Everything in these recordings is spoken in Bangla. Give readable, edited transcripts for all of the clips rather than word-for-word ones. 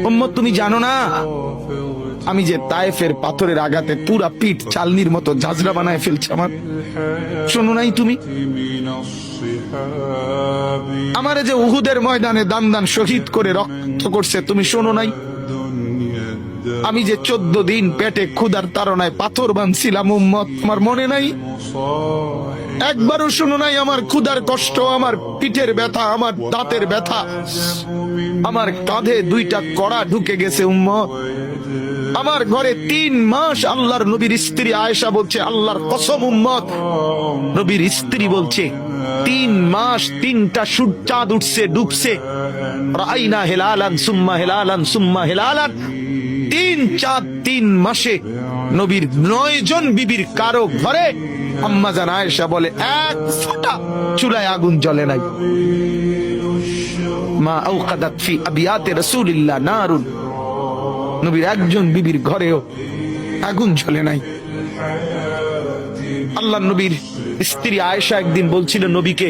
উম্মত তুমি জানো না আমি যে তায়েফের পাথরের আঘাতে পুরা পিঠ চালনির মতো ঝাঁঝরা বানায় ফেলছে আমার? শোনো নাই তুমি? আমারে যে উহুদের ময়দানে দান দান শহীদ করে রক্ত করছে, তুমি শোনো নাই? আমি যে 14 দিন পেটে ক্ষুধার তাড়নায় পাথর বাঁধছিলাম, উম্মত আমার মনে নাই? একবারও শোনো নাই আমার ক্ষুধার কষ্ট, আমার পিঠের ব্যথা, আমার দাঁতের ব্যথা, আমার কাঁধে 2টা কড়া ঢুকে গেছে উম্মত। আমার ঘরে 3 মাস আল্লাহর নবীর স্ত্রী আয়েশা বলছে, আল্লাহর কসম উম্মত, নবীর স্ত্রী বলছে 3 মাস 3টা চাঁদ উঠছে ডুবছে, রাইনা হেলালান সুম্মা হেলালান সুম্মা হেলালান, 3 চাঁদ 3 মাসে নবীর 9 জন বিবির কারো ঘরে আম্মা জান আয়েশা বলে 1 ফোঁটা চুলায় আগুন জ্বলে নাই। মা আওকাদাত ফি আবিয়াতে রাসূলিল্লাহ নারুন, নবীর একজন বিবির ঘরেও আগুন জ্বলে নাই। আল্লাহ নবীর স্ত্রী আয়েশা একদিন বলছিল নবীকে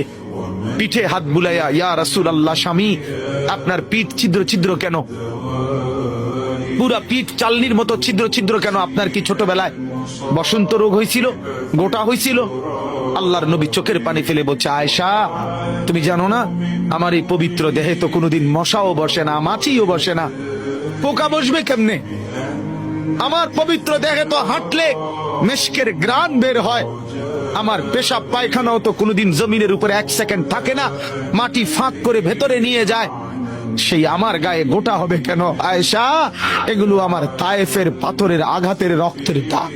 পিঠে হাত বুলাইয়া, ইয়া রাসূলুল্লাহ, স্বামী আপনার পিঠ ছিদ্র ছিদ্র কেন? পুরা পিঠ চালনির মতো ছিদ্র ছিদ্র কেন? আপনার কি ছোটবেলায় বসন্ত রোগ হয়েছিল, গোটা হয়েছিল? আল্লাহর নবী চোখের পানি ফেলে বলছে, আয়েশা তুমি জানো না আমার এই পবিত্র দেহে তো কোনোদিন মশাও বসে না, মাছিও বসে না, পোকা বসবে কেমনে? আমার পবিত্র দেহে তো হাঁটলে মেশকের গ্রান বের হয়, আমার পেশাব পায়খানাও তো কোনোদিন জমিনের উপরে 1 সেকেন্ড থাকে না, মাটি ফাঁক করে ভেতরে নিয়ে যায়, সেই আমার গায়ে গোটা হবে কেন? আয়েশা এগুলো আমার তায়েফের পাথরের আঘাতের রক্তের দাগ।